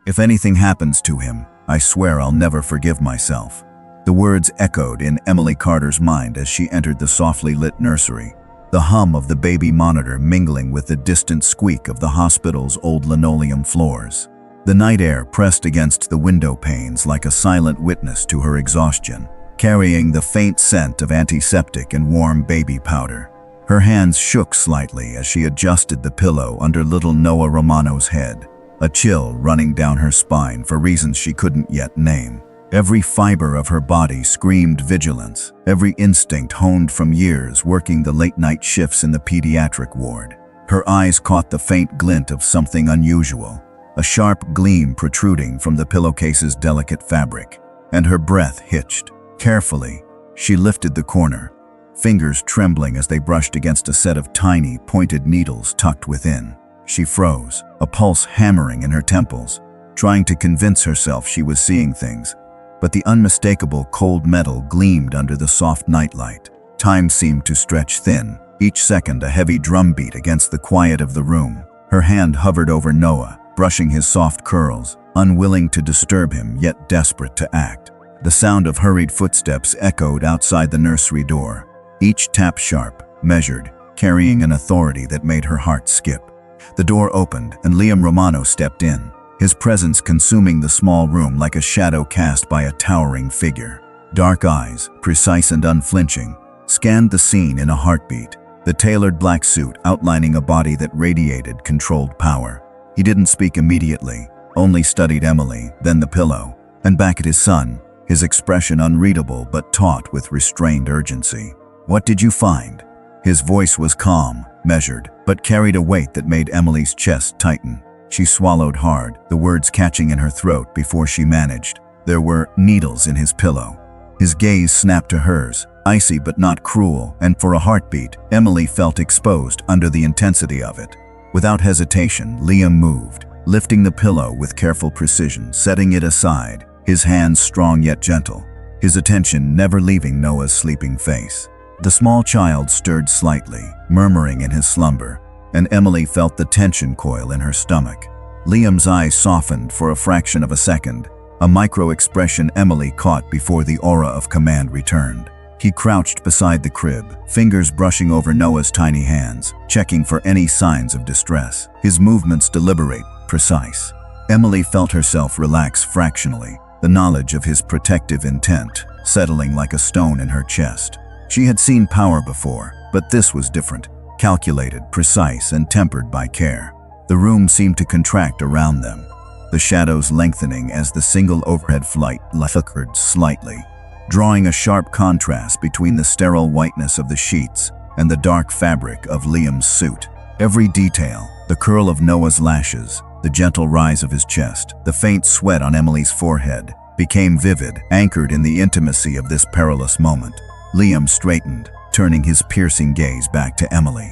If anything happens to him, I swear I'll never forgive myself." The words echoed in Emily Carter's mind as she entered the softly lit nursery, the hum of the baby monitor mingling with the distant squeak of the hospital's old linoleum floors. The night air pressed against the window panes like a silent witness to her exhaustion, carrying the faint scent of antiseptic and warm baby powder. Her hands shook slightly as she adjusted the pillow under little Noah Romano's head, a chill running down her spine for reasons she couldn't yet name. Every fiber of her body screamed vigilance, every instinct honed from years working the late-night shifts in the pediatric ward. Her eyes caught the faint glint of something unusual, a sharp gleam protruding from the pillowcase's delicate fabric, and her breath hitched. Carefully, she lifted the corner, fingers trembling as they brushed against a set of tiny, pointed needles tucked within. She froze, a pulse hammering in her temples, trying to convince herself she was seeing things. But the unmistakable cold metal gleamed under the soft nightlight. Time seemed to stretch thin, each second a heavy drumbeat against the quiet of the room. Her hand hovered over Noah, brushing his soft curls, unwilling to disturb him yet desperate to act. The sound of hurried footsteps echoed outside the nursery door, each tap sharp, measured, carrying an authority that made her heart skip. The door opened and Liam Romano stepped in, his presence consuming the small room like a shadow cast by a towering figure. Dark eyes, precise and unflinching, scanned the scene in a heartbeat, the tailored black suit outlining a body that radiated controlled power. He didn't speak immediately, only studied Emily, then the pillow, and back at his son, his expression unreadable but taut with restrained urgency. "What did you find?" His voice was calm, measured, but carried a weight that made Emily's chest tighten. She swallowed hard, the words catching in her throat before she managed. There were needles in his pillow. His gaze snapped to hers, icy but not cruel, and for a heartbeat, Emily felt exposed under the intensity of it. Without hesitation, Liam moved, lifting the pillow with careful precision, setting it aside, his hands strong yet gentle, his attention never leaving Noah's sleeping face. The small child stirred slightly, murmuring in his slumber, and Emily felt the tension coil in her stomach. Liam's eyes softened for a fraction of a second, a micro-expression Emily caught before the aura of command returned. He crouched beside the crib, fingers brushing over Noah's tiny hands, checking for any signs of distress. His movements deliberate, precise. Emily felt herself relax fractionally, the knowledge of his protective intent settling like a stone in her chest. She had seen power before, but this was different. Calculated, precise, and tempered by care. The room seemed to contract around them, the shadows lengthening as the single overhead flight flickered slightly, drawing a sharp contrast between the sterile whiteness of the sheets and the dark fabric of Liam's suit. Every detail, the curl of Noah's lashes, the gentle rise of his chest, the faint sweat on Emily's forehead, became vivid, anchored in the intimacy of this perilous moment. Liam straightened, turning his piercing gaze back to Emily.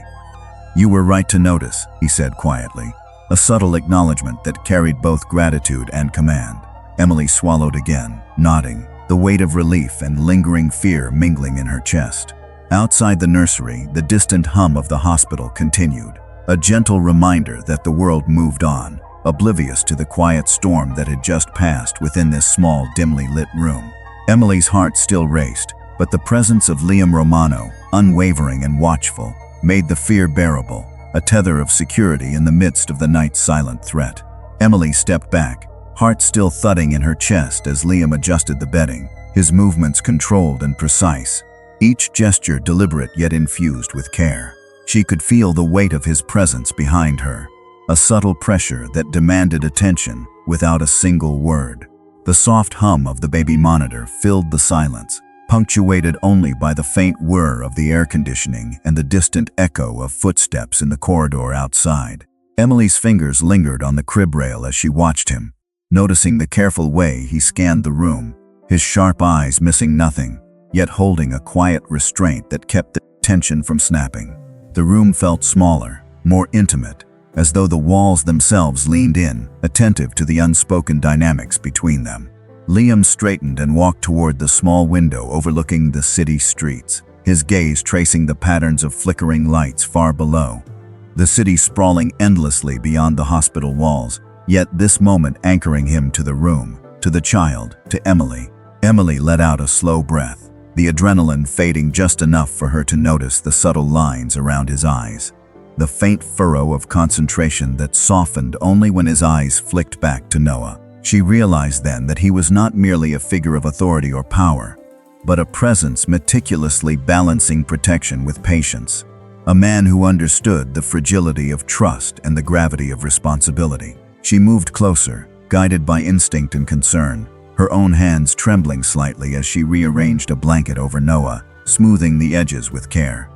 "You were right to notice," he said quietly, a subtle acknowledgement that carried both gratitude and command. Emily swallowed again, nodding, the weight of relief and lingering fear mingling in her chest. Outside the nursery, the distant hum of the hospital continued, a gentle reminder that the world moved on, oblivious to the quiet storm that had just passed within this small, dimly lit room. Emily's heart still raced, but the presence of Liam Romano, unwavering and watchful, made the fear bearable, a tether of security in the midst of the night's silent threat. Emily stepped back, heart still thudding in her chest as Liam adjusted the bedding, his movements controlled and precise, each gesture deliberate yet infused with care. She could feel the weight of his presence behind her, a subtle pressure that demanded attention without a single word. The soft hum of the baby monitor filled the silence, punctuated only by the faint whir of the air conditioning and the distant echo of footsteps in the corridor outside. Emily's fingers lingered on the crib rail as she watched him, noticing the careful way he scanned the room, his sharp eyes missing nothing, yet holding a quiet restraint that kept the tension from snapping. The room felt smaller, more intimate, as though the walls themselves leaned in, attentive to the unspoken dynamics between them. Liam straightened and walked toward the small window overlooking the city streets, his gaze tracing the patterns of flickering lights far below. The city sprawling endlessly beyond the hospital walls, yet this moment anchoring him to the room, to the child, to Emily. Emily let out a slow breath, the adrenaline fading just enough for her to notice the subtle lines around his eyes, the faint furrow of concentration that softened only when his eyes flicked back to Noah. She realized then that he was not merely a figure of authority or power, but a presence meticulously balancing protection with patience, a man who understood the fragility of trust and the gravity of responsibility. She moved closer, guided by instinct and concern, her own hands trembling slightly as she rearranged a blanket over Noah, smoothing the edges with care.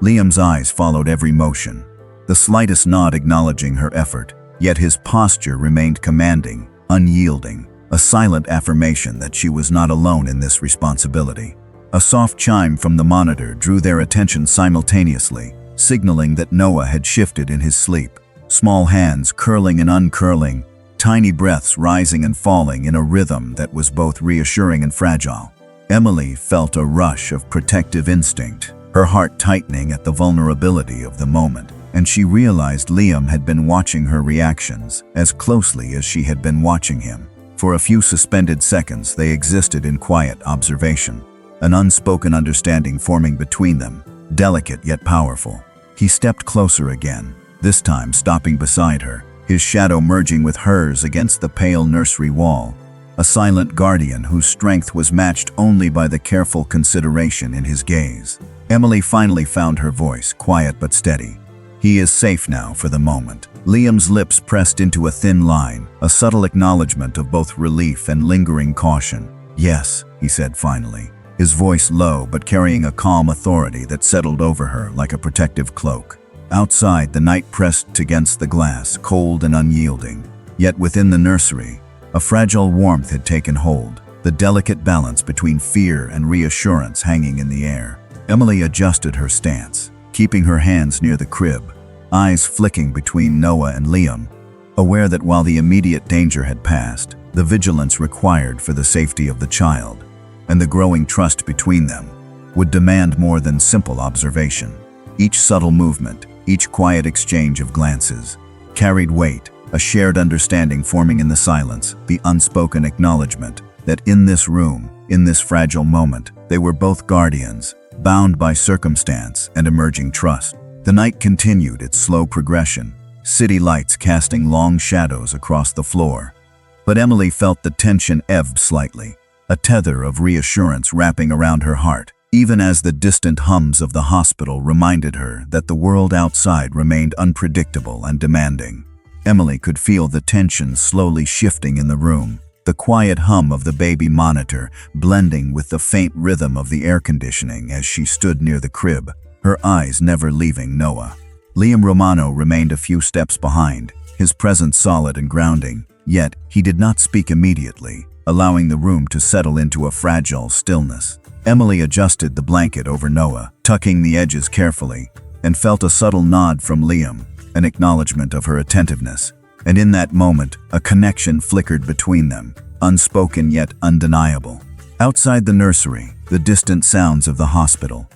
Liam's eyes followed every motion, the slightest nod acknowledging her effort, yet his posture remained commanding, unyielding, a silent affirmation that she was not alone in this responsibility. A soft chime from the monitor drew their attention simultaneously, signaling that Noah had shifted in his sleep, small hands curling and uncurling, tiny breaths rising and falling in a rhythm that was both reassuring and fragile. Emily felt a rush of protective instinct, her heart tightening at the vulnerability of the moment, and she realized Liam had been watching her reactions as closely as she had been watching him. For a few suspended seconds they existed in quiet observation, an unspoken understanding forming between them, delicate yet powerful. He stepped closer again, this time stopping beside her, his shadow merging with hers against the pale nursery wall, a silent guardian whose strength was matched only by the careful consideration in his gaze. Emily finally found her voice, quiet but steady. "He is safe now for the moment." Liam's lips pressed into a thin line, a subtle acknowledgement of both relief and lingering caution. "Yes," he said finally, his voice low but carrying a calm authority that settled over her like a protective cloak. Outside, the night pressed against the glass, cold and unyielding. Yet within the nursery, a fragile warmth had taken hold, the delicate balance between fear and reassurance hanging in the air. Emily adjusted her stance, keeping her hands near the crib, eyes flicking between Noah and Liam, aware that while the immediate danger had passed, the vigilance required for the safety of the child and the growing trust between them would demand more than simple observation. Each subtle movement, each quiet exchange of glances, carried weight, a shared understanding forming in the silence, the unspoken acknowledgement that in this room, in this fragile moment, they were both guardians, bound by circumstance and emerging trust. The night continued its slow progression, city lights casting long shadows across the floor. But Emily felt the tension ebb slightly, a tether of reassurance wrapping around her heart, even as the distant hums of the hospital reminded her that the world outside remained unpredictable and demanding. Emily could feel the tension slowly shifting in the room, the quiet hum of the baby monitor blending with the faint rhythm of the air conditioning as she stood near the crib, her eyes never leaving Noah. Liam Romano remained a few steps behind, his presence solid and grounding, yet he did not speak immediately, allowing the room to settle into a fragile stillness. Emily adjusted the blanket over Noah, tucking the edges carefully, and felt a subtle nod from Liam, an acknowledgement of her attentiveness. And in that moment, a connection flickered between them, unspoken yet undeniable. Outside the nursery, the distant sounds of the hospital,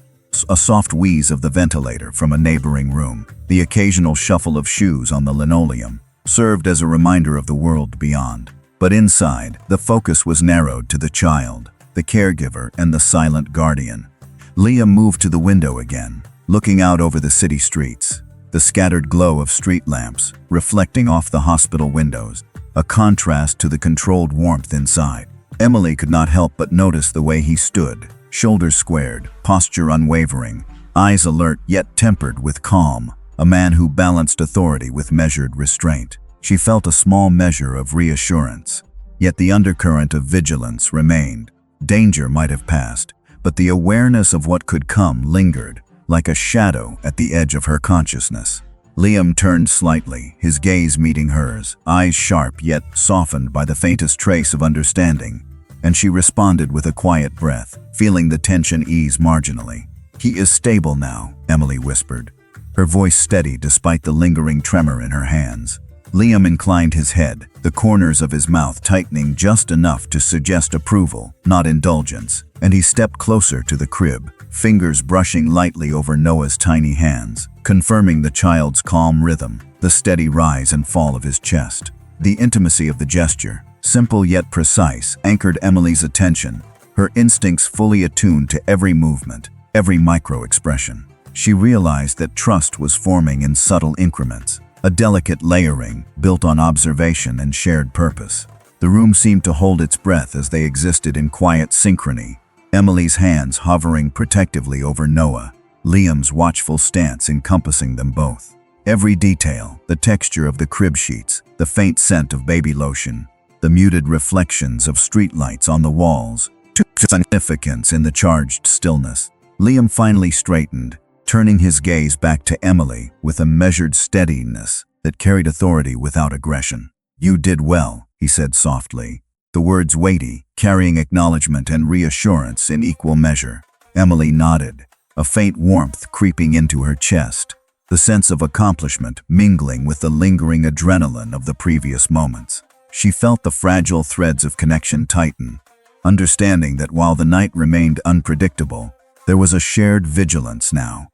a soft wheeze of the ventilator from a neighboring room, the occasional shuffle of shoes on the linoleum, served as a reminder of the world beyond. But inside, the focus was narrowed to the child, the caregiver, and the silent guardian. Liam moved to the window again, looking out over the city streets, the scattered glow of street lamps reflecting off the hospital windows, a contrast to the controlled warmth inside. Emily could not help but notice the way he stood, shoulders squared, posture unwavering, eyes alert yet tempered with calm, a man who balanced authority with measured restraint. She felt a small measure of reassurance, yet the undercurrent of vigilance remained. Danger might have passed, but the awareness of what could come lingered, like a shadow at the edge of her consciousness. Liam turned slightly, his gaze meeting hers, eyes sharp yet softened by the faintest trace of understanding, and she responded with a quiet breath, feeling the tension ease marginally. "He is stable now," Emily whispered, her voice steady despite the lingering tremor in her hands. Liam inclined his head, the corners of his mouth tightening just enough to suggest approval, not indulgence, and he stepped closer to the crib, fingers brushing lightly over Noah's tiny hands, confirming the child's calm rhythm, the steady rise and fall of his chest. The intimacy of the gesture, simple yet precise, anchored Emily's attention, her instincts fully attuned to every movement, every micro-expression. She realized that trust was forming in subtle increments, a delicate layering built on observation and shared purpose. The room seemed to hold its breath as they existed in quiet synchrony, Emily's hands hovering protectively over Noah, Liam's watchful stance encompassing them both. Every detail, the texture of the crib sheets, the faint scent of baby lotion, the muted reflections of streetlights on the walls, took significance in the charged stillness. Liam finally straightened, turning his gaze back to Emily with a measured steadiness that carried authority without aggression. "You did well," he said softly, the words weighty, carrying acknowledgement and reassurance in equal measure. Emily nodded, a faint warmth creeping into her chest, the sense of accomplishment mingling with the lingering adrenaline of the previous moments. She felt the fragile threads of connection tighten, understanding that while the night remained unpredictable, there was a shared vigilance now.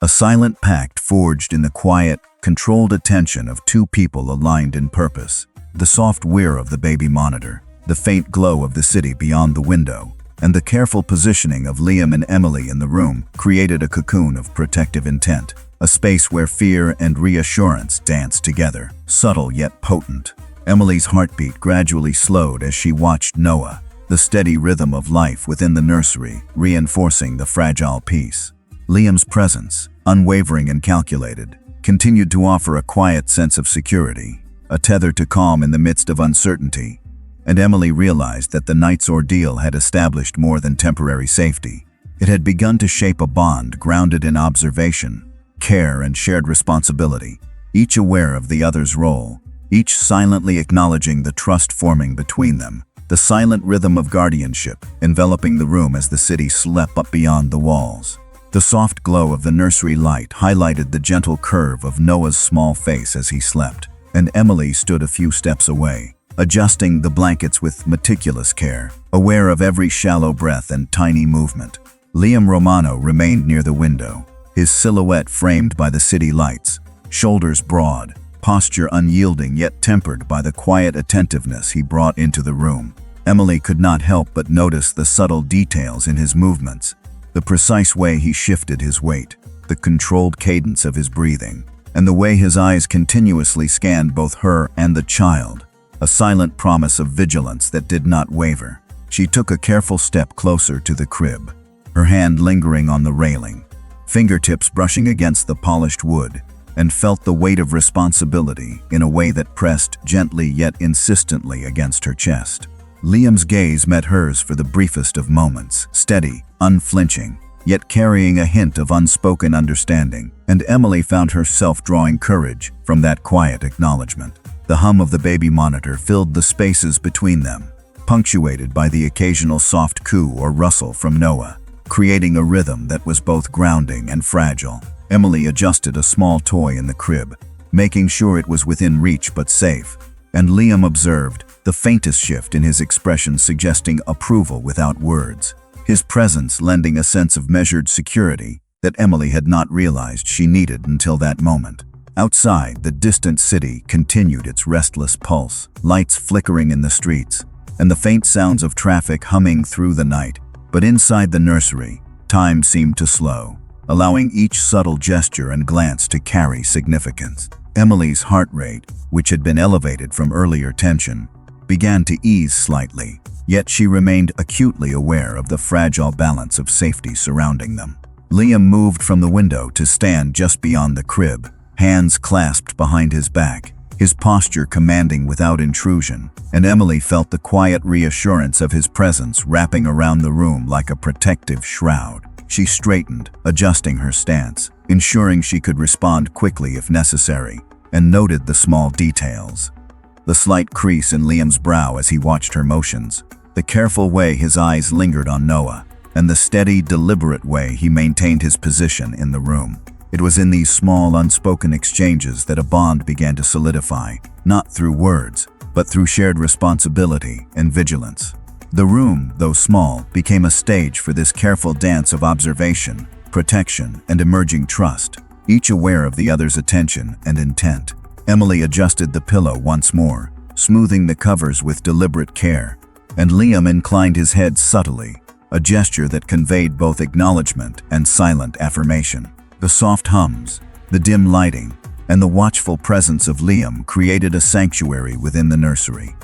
A silent pact forged in the quiet, controlled attention of two people aligned in purpose. The soft whir of the baby monitor, the faint glow of the city beyond the window, and the careful positioning of Liam and Emily in the room created a cocoon of protective intent, a space where fear and reassurance danced together, subtle yet potent. Emily's heartbeat gradually slowed as she watched Noah, the steady rhythm of life within the nursery, reinforcing the fragile peace. Liam's presence, unwavering and calculated, continued to offer a quiet sense of security, a tether to calm in the midst of uncertainty, and Emily realized that the night's ordeal had established more than temporary safety. It had begun to shape a bond grounded in observation, care, and shared responsibility, each aware of the other's role, each silently acknowledging the trust forming between them, the silent rhythm of guardianship enveloping the room as the city slept up beyond the walls. The soft glow of the nursery light highlighted the gentle curve of Noah's small face as he slept, and Emily stood a few steps away, adjusting the blankets with meticulous care, aware of every shallow breath and tiny movement. Liam Romano remained near the window, his silhouette framed by the city lights, shoulders broad, posture unyielding yet tempered by the quiet attentiveness he brought into the room. Emily could not help but notice the subtle details in his movements, the precise way he shifted his weight, the controlled cadence of his breathing, and the way his eyes continuously scanned both her and the child, a silent promise of vigilance that did not waver. She took a careful step closer to the crib, her hand lingering on the railing, fingertips brushing against the polished wood, and felt the weight of responsibility in a way that pressed gently yet insistently against her chest. Liam's gaze met hers for the briefest of moments, steady, unflinching, yet carrying a hint of unspoken understanding, and Emily found herself drawing courage from that quiet acknowledgement. The hum of the baby monitor filled the spaces between them, punctuated by the occasional soft coo or rustle from Noah, creating a rhythm that was both grounding and fragile. Emily adjusted a small toy in the crib, making sure it was within reach but safe, and Liam observed, the faintest shift in his expression suggesting approval without words, his presence lending a sense of measured security that Emily had not realized she needed until that moment. Outside, the distant city continued its restless pulse, lights flickering in the streets, and the faint sounds of traffic humming through the night. But inside the nursery, time seemed to slow, allowing each subtle gesture and glance to carry significance. Emily's heart rate, which had been elevated from earlier tension, began to ease slightly, yet she remained acutely aware of the fragile balance of safety surrounding them. Liam moved from the window to stand just beyond the crib, hands clasped behind his back, his posture commanding without intrusion, and Emily felt the quiet reassurance of his presence wrapping around the room like a protective shroud. She straightened, adjusting her stance, ensuring she could respond quickly if necessary, and noted the small details. The slight crease in Liam's brow as he watched her motions, the careful way his eyes lingered on Noah, and the steady, deliberate way he maintained his position in the room. It was in these small, unspoken exchanges that a bond began to solidify, not through words, but through shared responsibility and vigilance. The room, though small, became a stage for this careful dance of observation, protection, and emerging trust, each aware of the other's attention and intent. Emily adjusted the pillow once more, smoothing the covers with deliberate care, and Liam inclined his head subtly, a gesture that conveyed both acknowledgement and silent affirmation. The soft hums, the dim lighting, and the watchful presence of Liam created a sanctuary within the nursery,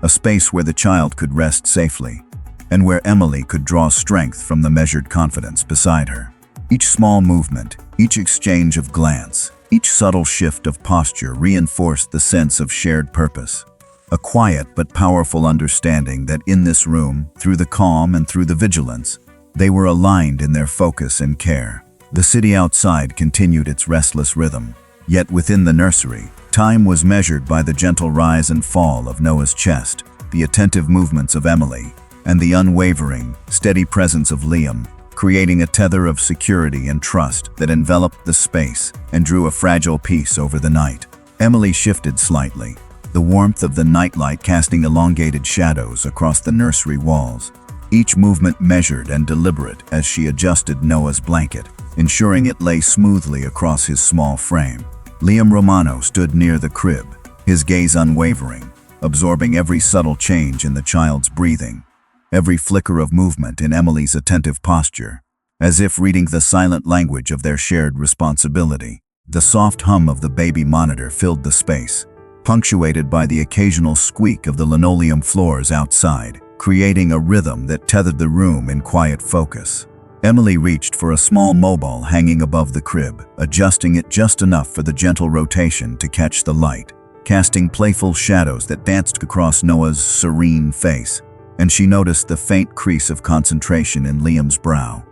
a space where the child could rest safely, and where Emily could draw strength from the measured confidence beside her. Each small movement, each exchange of glance, each subtle shift of posture reinforced the sense of shared purpose, a quiet but powerful understanding that in this room, through the calm and through the vigilance, they were aligned in their focus and care. The city outside continued its restless rhythm, yet within the nursery, time was measured by the gentle rise and fall of Noah's chest, the attentive movements of Emily, and the unwavering, steady presence of Liam, creating a tether of security and trust that enveloped the space and drew a fragile peace over the night. Emily shifted slightly, the warmth of the nightlight casting elongated shadows across the nursery walls, each movement measured and deliberate as she adjusted Noah's blanket, ensuring it lay smoothly across his small frame. Liam Romano stood near the crib, his gaze unwavering, absorbing every subtle change in the child's breathing, every flicker of movement in Emily's attentive posture, as if reading the silent language of their shared responsibility. The soft hum of the baby monitor filled the space, punctuated by the occasional squeak of the linoleum floors outside, creating a rhythm that tethered the room in quiet focus. Emily reached for a small mobile hanging above the crib, adjusting it just enough for the gentle rotation to catch the light, casting playful shadows that danced across Noah's serene face, and she noticed the faint crease of concentration in Liam's brow,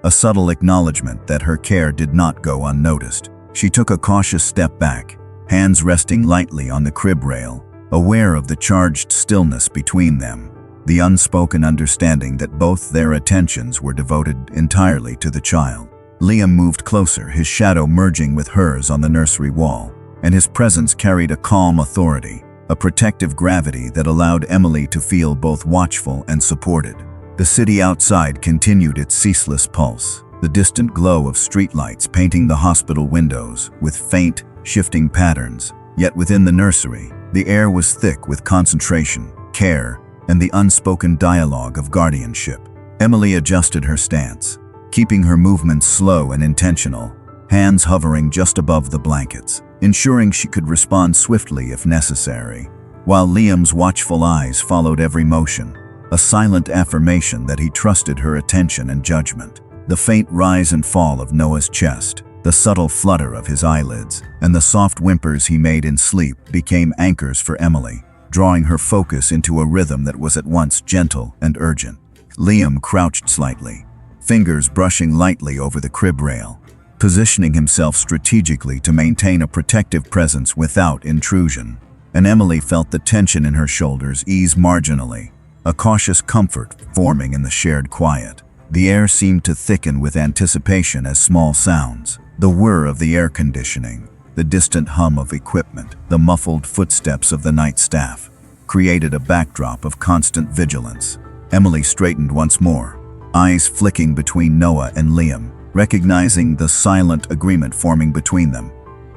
a subtle acknowledgement that her care did not go unnoticed. She took a cautious step back, hands resting lightly on the crib rail, aware of the charged stillness between them, the unspoken understanding that both their attentions were devoted entirely to the child. Liam moved closer, his shadow merging with hers on the nursery wall, and his presence carried a calm authority, a protective gravity that allowed Emily to feel both watchful and supported. The city outside continued its ceaseless pulse, the distant glow of streetlights painting the hospital windows with faint, shifting patterns. Yet within the nursery, the air was thick with concentration, care, and the unspoken dialogue of guardianship. Emily adjusted her stance, keeping her movements slow and intentional, hands hovering just above the blankets, ensuring she could respond swiftly if necessary, while Liam's watchful eyes followed every motion, a silent affirmation that he trusted her attention and judgment. The faint rise and fall of Noah's chest, the subtle flutter of his eyelids, and the soft whimpers he made in sleep became anchors for Emily, drawing her focus into a rhythm that was at once gentle and urgent. Liam crouched slightly, fingers brushing lightly over the crib rail, positioning himself strategically to maintain a protective presence without intrusion. And Emily felt the tension in her shoulders ease marginally, a cautious comfort forming in the shared quiet. The air seemed to thicken with anticipation as small sounds, the whir of the air conditioning, the distant hum of equipment, the muffled footsteps of the night staff, created a backdrop of constant vigilance. Emily straightened once more, eyes flicking between Noah and Liam, recognizing the silent agreement forming between them,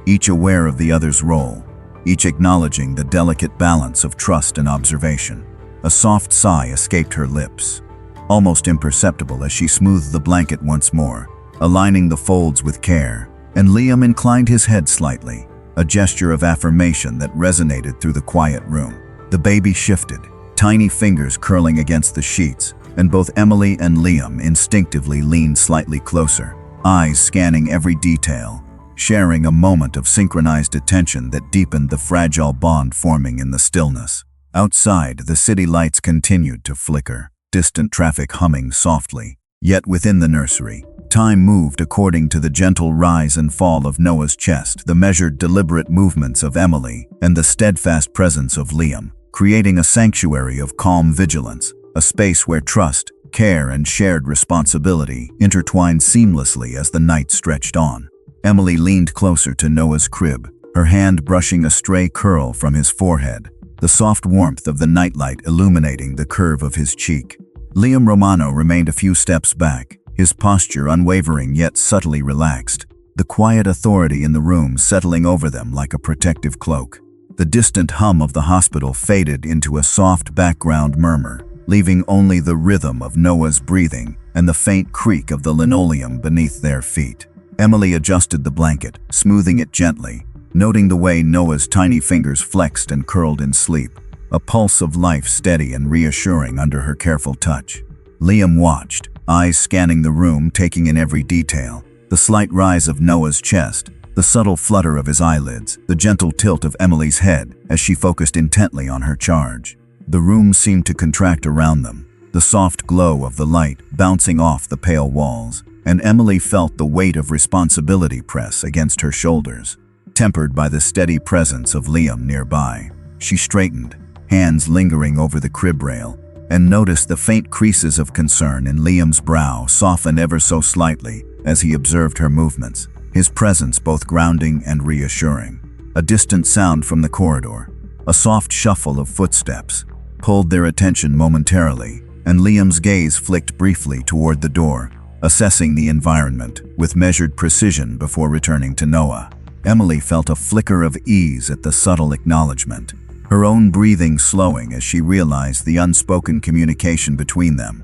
each aware of the other's role, each acknowledging the delicate balance of trust and observation. A soft sigh escaped her lips, almost imperceptible as she smoothed the blanket once more, aligning the folds with care, and Liam inclined his head slightly, a gesture of affirmation that resonated through the quiet room. The baby shifted, tiny fingers curling against the sheets, and both Emily and Liam instinctively leaned slightly closer, eyes scanning every detail, sharing a moment of synchronized attention that deepened the fragile bond forming in the stillness. Outside, the city lights continued to flicker, distant traffic humming softly. Yet within the nursery, time moved according to the gentle rise and fall of Noah's chest, the measured, deliberate movements of Emily, and the steadfast presence of Liam, creating a sanctuary of calm vigilance, a space where trust, care, and shared responsibility intertwined seamlessly as the night stretched on. Emily leaned closer to Noah's crib, her hand brushing a stray curl from his forehead, the soft warmth of the nightlight illuminating the curve of his cheek. Liam Romano remained a few steps back, his posture unwavering yet subtly relaxed, the quiet authority in the room settling over them like a protective cloak. The distant hum of the hospital faded into a soft background murmur, leaving only the rhythm of Noah's breathing and the faint creak of the linoleum beneath their feet. Emily adjusted the blanket, smoothing it gently, noting the way Noah's tiny fingers flexed and curled in sleep, a pulse of life steady and reassuring under her careful touch. Liam watched, eyes scanning the room, taking in every detail. The slight rise of Noah's chest, the subtle flutter of his eyelids, the gentle tilt of Emily's head as she focused intently on her charge. The room seemed to contract around them, the soft glow of the light bouncing off the pale walls, and Emily felt the weight of responsibility press against her shoulders, tempered by the steady presence of Liam nearby. She straightened, hands lingering over the crib rail, and noticed the faint creases of concern in Liam's brow soften ever so slightly as he observed her movements, his presence both grounding and reassuring. A distant sound from the corridor, a soft shuffle of footsteps, pulled their attention momentarily, and Liam's gaze flicked briefly toward the door, assessing the environment with measured precision before returning to Noah. Emily felt a flicker of ease at the subtle acknowledgement, her own breathing slowing as she realized the unspoken communication between them,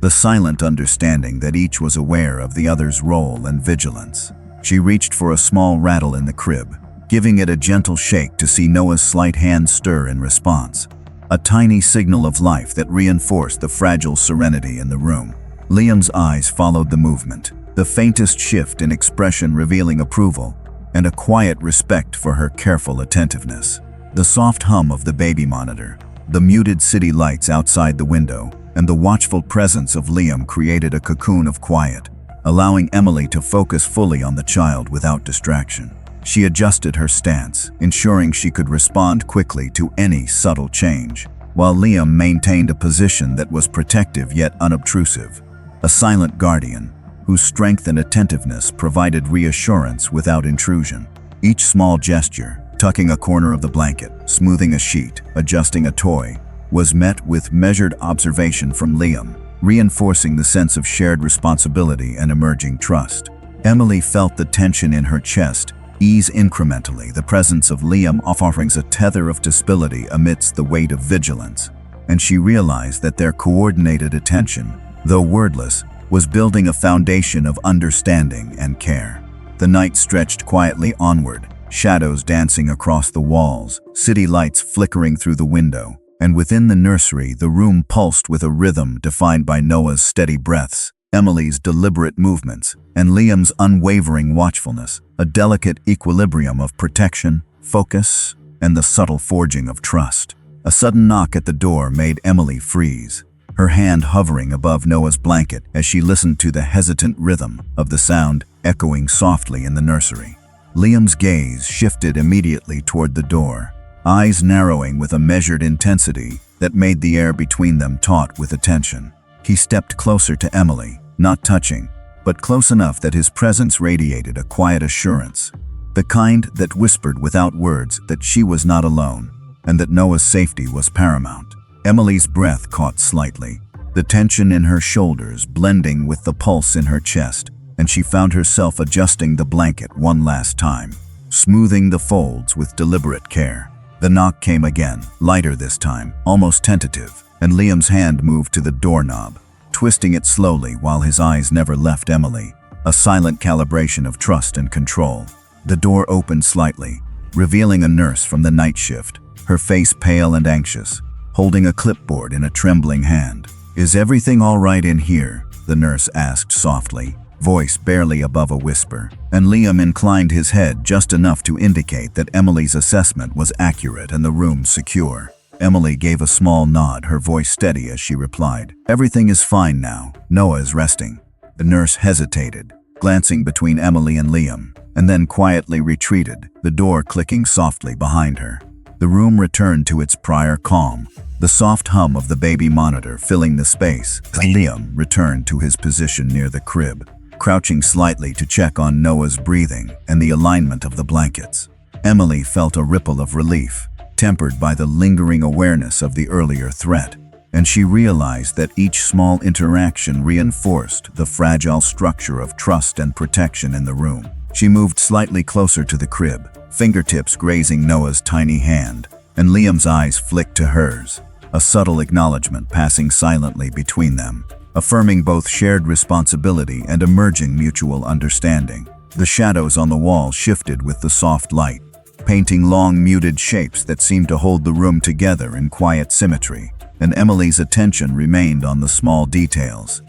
the silent understanding that each was aware of the other's role and vigilance. She reached for a small rattle in the crib, giving it a gentle shake to see Noah's slight hand stir in response, a tiny signal of life that reinforced the fragile serenity in the room. Liam's eyes followed the movement, the faintest shift in expression revealing approval and a quiet respect for her careful attentiveness. The soft hum of the baby monitor, the muted city lights outside the window, and the watchful presence of Liam created a cocoon of quiet, allowing Emily to focus fully on the child without distraction. She adjusted her stance, ensuring she could respond quickly to any subtle change, while Liam maintained a position that was protective yet unobtrusive, a silent guardian whose strength and attentiveness provided reassurance without intrusion. Each small gesture, tucking a corner of the blanket, smoothing a sheet, adjusting a toy, was met with measured observation from Liam, reinforcing the sense of shared responsibility and emerging trust. Emily felt the tension in her chest ease incrementally, the presence of Liam offering a tether of stability amidst the weight of vigilance, and she realized that their coordinated attention, though wordless, was building a foundation of understanding and care. The night stretched quietly onward, shadows dancing across the walls, city lights flickering through the window, and within the nursery the room pulsed with a rhythm defined by Noah's steady breaths, Emily's deliberate movements, and Liam's unwavering watchfulness, a delicate equilibrium of protection, focus, and the subtle forging of trust. A sudden knock at the door made Emily freeze, her hand hovering above Noah's blanket as she listened to the hesitant rhythm of the sound echoing softly in the nursery. Liam's gaze shifted immediately toward the door, eyes narrowing with a measured intensity that made the air between them taut with attention. He stepped closer to Emily, not touching, but close enough that his presence radiated a quiet assurance, the kind that whispered without words that she was not alone and that Noah's safety was paramount. Emily's breath caught slightly, the tension in her shoulders blending with the pulse in her chest, and she found herself adjusting the blanket one last time, smoothing the folds with deliberate care. The knock came again, lighter this time, almost tentative, and Liam's hand moved to the doorknob, twisting it slowly while his eyes never left Emily, a silent calibration of trust and control. The door opened slightly, revealing a nurse from the night shift, her face pale and anxious, holding a clipboard in a trembling hand. "Is everything all right in here?" the nurse asked softly, voice barely above a whisper, and Liam inclined his head just enough to indicate that Emily's assessment was accurate and the room secure. Emily gave a small nod, her voice steady as she replied, "Everything is fine now. Noah is resting." The nurse hesitated, glancing between Emily and Liam, and then quietly retreated, the door clicking softly behind her. The room returned to its prior calm, the soft hum of the baby monitor filling the space. Liam returned to his position near the crib, crouching slightly to check on Noah's breathing and the alignment of the blankets. Emily felt a ripple of relief, tempered by the lingering awareness of the earlier threat, and she realized that each small interaction reinforced the fragile structure of trust and protection in the room. She moved slightly closer to the crib, fingertips grazing Noah's tiny hand, and Liam's eyes flicked to hers, a subtle acknowledgement passing silently between them, affirming both shared responsibility and emerging mutual understanding. The shadows on the wall shifted with the soft light, painting long muted shapes that seemed to hold the room together in quiet symmetry, and Emily's attention remained on the small details.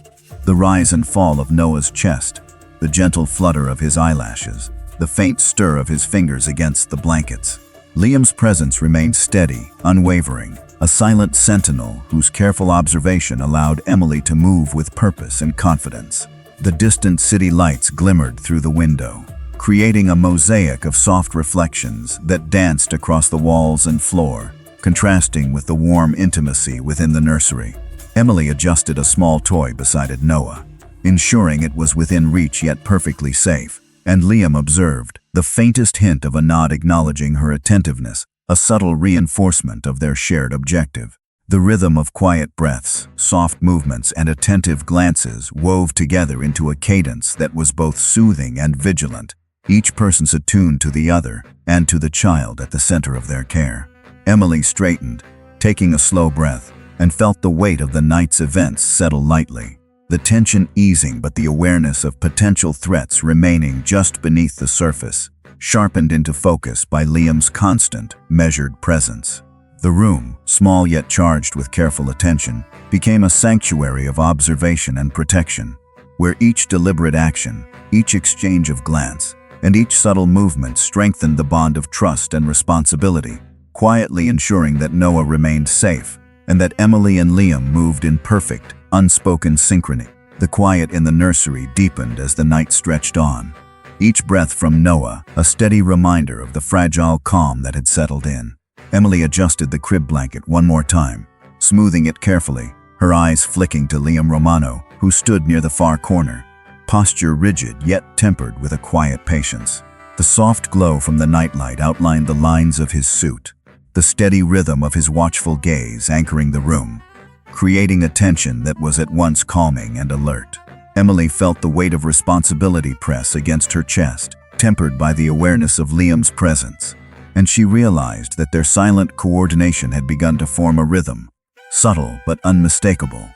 The rise and fall of Noah's chest, the gentle flutter of his eyelashes, the faint stir of his fingers against the blankets. Liam's presence remained steady, unwavering, a silent sentinel whose careful observation allowed Emily to move with purpose and confidence. The distant city lights glimmered through the window, creating a mosaic of soft reflections that danced across the walls and floor, contrasting with the warm intimacy within the nursery. Emily adjusted a small toy beside Noah, ensuring it was within reach yet perfectly safe, and Liam observed, the faintest hint of a nod acknowledging her attentiveness, a subtle reinforcement of their shared objective. The rhythm of quiet breaths, soft movements, and attentive glances wove together into a cadence that was both soothing and vigilant, each person attuned to the other and to the child at the center of their care. Emily straightened, taking a slow breath, and felt the weight of the night's events settle lightly, the tension easing but the awareness of potential threats remaining just beneath the surface, sharpened into focus by Liam's constant, measured presence. The room, small yet charged with careful attention, became a sanctuary of observation and protection, where each deliberate action, each exchange of glance, and each subtle movement strengthened the bond of trust and responsibility, quietly ensuring that Noah remained safe, and that Emily and Liam moved in perfect, unspoken synchrony. The quiet in the nursery deepened as the night stretched on, each breath from Noah a steady reminder of the fragile calm that had settled in. Emily adjusted the crib blanket one more time, smoothing it carefully, her eyes flicking to Liam Romano, who stood near the far corner, posture rigid yet tempered with a quiet patience. The soft glow from the nightlight outlined the lines of his suit, the steady rhythm of his watchful gaze anchoring the room, creating a tension that was at once calming and alert. Emily felt the weight of responsibility press against her chest, tempered by the awareness of Liam's presence, and she realized that their silent coordination had begun to form a rhythm, subtle but unmistakable,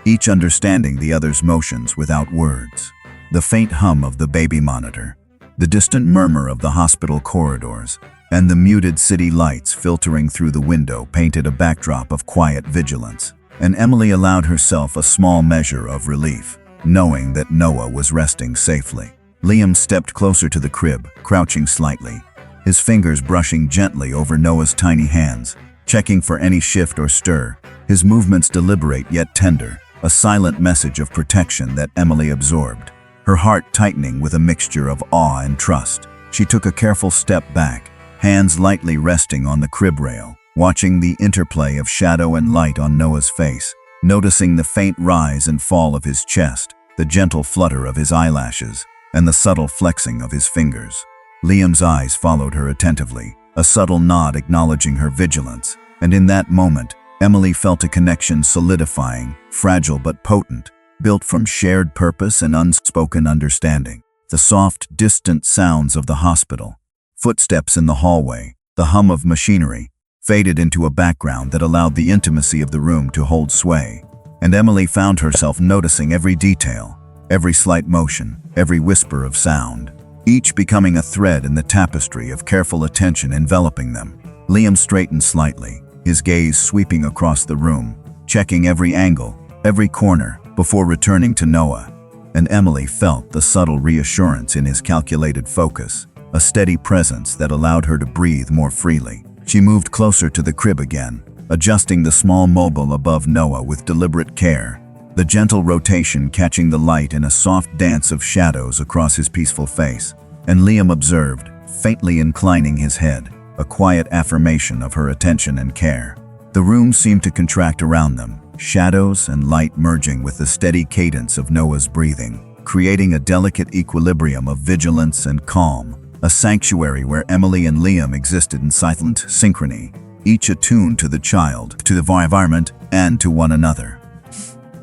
each understanding the other's motions without words. The faint hum of the baby monitor, the distant murmur of the hospital corridors, and the muted city lights filtering through the window painted a backdrop of quiet vigilance, and Emily allowed herself a small measure of relief, knowing that Noah was resting safely. Liam stepped closer to the crib, crouching slightly, his fingers brushing gently over Noah's tiny hands, checking for any shift or stir, his movements deliberate yet tender, a silent message of protection that Emily absorbed, her heart tightening with a mixture of awe and trust. She took a careful step back, hands lightly resting on the crib rail, watching the interplay of shadow and light on Noah's face, noticing the faint rise and fall of his chest, the gentle flutter of his eyelashes, and the subtle flexing of his fingers. Liam's eyes followed her attentively, a subtle nod acknowledging her vigilance, and in that moment, Emily felt a connection solidifying, fragile but potent, built from shared purpose and unspoken understanding. The soft, distant sounds of the hospital, footsteps in the hallway, the hum of machinery, faded into a background that allowed the intimacy of the room to hold sway, and Emily found herself noticing every detail, every slight motion, every whisper of sound, each becoming a thread in the tapestry of careful attention enveloping them. Liam straightened slightly, his gaze sweeping across the room, checking every angle, every corner, before returning to Noah, and Emily felt the subtle reassurance in his calculated focus, a steady presence that allowed her to breathe more freely. She moved closer to the crib again, adjusting the small mobile above Noah with deliberate care, the gentle rotation catching the light in a soft dance of shadows across his peaceful face, and Liam observed, faintly inclining his head, a quiet affirmation of her attention and care. The room seemed to contract around them, shadows and light merging with the steady cadence of Noah's breathing, creating a delicate equilibrium of vigilance and calm, a sanctuary where Emily and Liam existed in silent synchrony, each attuned to the child, to the environment, and to one another.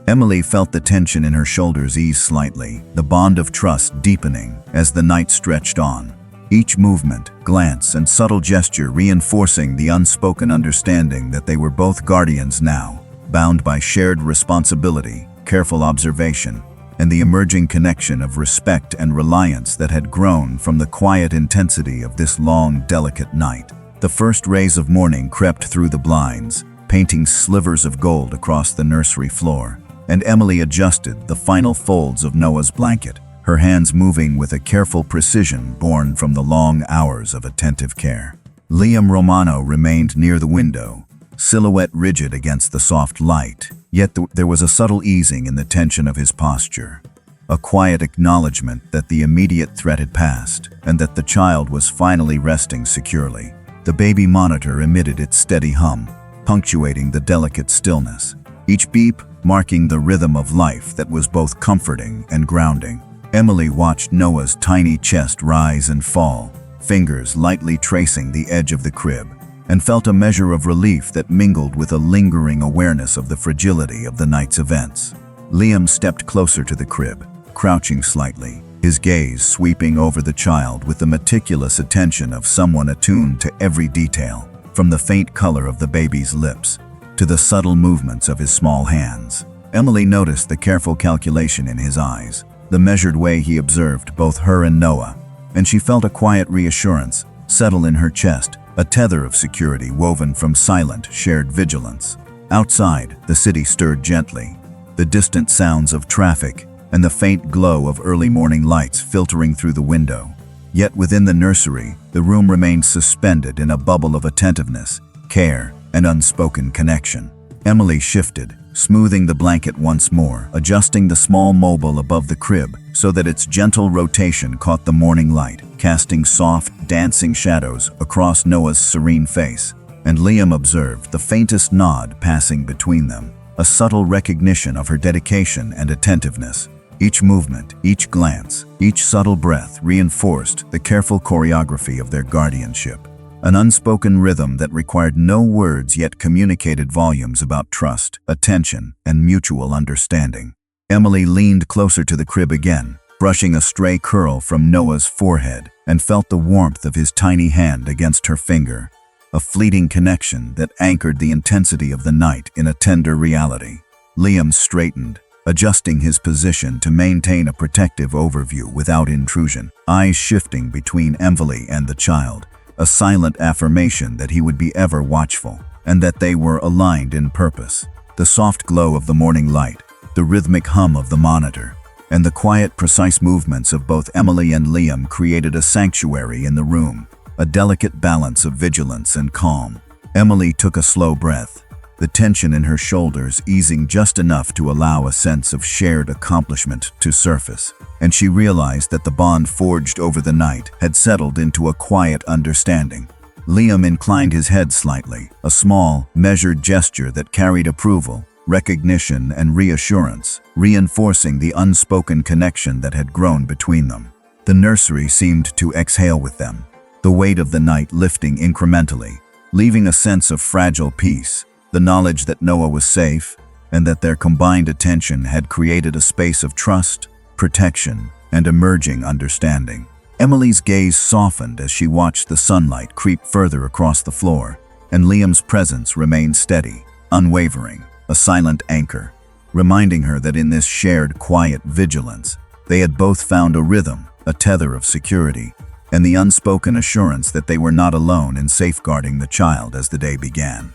Emily felt the tension in her shoulders ease slightly, the bond of trust deepening as the night stretched on. Each movement, glance, and subtle gesture reinforcing the unspoken understanding that they were both guardians now, bound by shared responsibility, careful observation, and the emerging connection of respect and reliance that had grown from the quiet intensity of this long, delicate night. The first rays of morning crept through the blinds, painting slivers of gold across the nursery floor, and Emily adjusted the final folds of Noah's blanket, her hands moving with a careful precision born from the long hours of attentive care. Liam Romano remained near the window, silhouette rigid against the soft light, yet there was a subtle easing in the tension of his posture, a quiet acknowledgement that the immediate threat had passed and that the child was finally resting securely. The baby monitor emitted its steady hum, punctuating the delicate stillness, each beep marking the rhythm of life that was both comforting and grounding. Emily watched Noah's tiny chest rise and fall, fingers lightly tracing the edge of the crib, and felt a measure of relief that mingled with a lingering awareness of the fragility of the night's events. Liam stepped closer to the crib, crouching slightly, his gaze sweeping over the child with the meticulous attention of someone attuned to every detail, from the faint color of the baby's lips to the subtle movements of his small hands. Emily noticed the careful calculation in his eyes, the measured way he observed both her and Noah, and she felt a quiet reassurance settle in her chest, a tether of security woven from silent, shared vigilance. Outside, the city stirred gently, the distant sounds of traffic and the faint glow of early morning lights filtering through the window. Yet within the nursery, the room remained suspended in a bubble of attentiveness, care, and unspoken connection. Emily shifted, smoothing the blanket once more, adjusting the small mobile above the crib so that its gentle rotation caught the morning light, casting soft, dancing shadows across Noah's serene face. And Liam observed the faintest nod passing between them, a subtle recognition of her dedication and attentiveness. Each movement, each glance, each subtle breath reinforced the careful choreography of their guardianship. An unspoken rhythm that required no words yet communicated volumes about trust, attention, and mutual understanding. Emily leaned closer to the crib again, brushing a stray curl from Noah's forehead, and felt the warmth of his tiny hand against her finger, a fleeting connection that anchored the intensity of the night in a tender reality. Liam straightened, adjusting his position to maintain a protective overview without intrusion, eyes shifting between Emily and the child, a silent affirmation that he would be ever watchful, and that they were aligned in purpose. The soft glow of the morning light, the rhythmic hum of the monitor, and the quiet, precise movements of both Emily and Liam created a sanctuary in the room, a delicate balance of vigilance and calm. Emily took a slow breath, the tension in her shoulders easing just enough to allow a sense of shared accomplishment to surface, and she realized that the bond forged over the night had settled into a quiet understanding. Liam inclined his head slightly, a small, measured gesture that carried approval, recognition, and reassurance, reinforcing the unspoken connection that had grown between them. The nursery seemed to exhale with them, the weight of the night lifting incrementally, leaving a sense of fragile peace, the knowledge that Noah was safe, and that their combined attention had created a space of trust, protection, and emerging understanding. Emily's gaze softened as she watched the sunlight creep further across the floor, and Liam's presence remained steady, unwavering, a silent anchor, reminding her that in this shared quiet vigilance, they had both found a rhythm, a tether of security, and the unspoken assurance that they were not alone in safeguarding the child as the day began.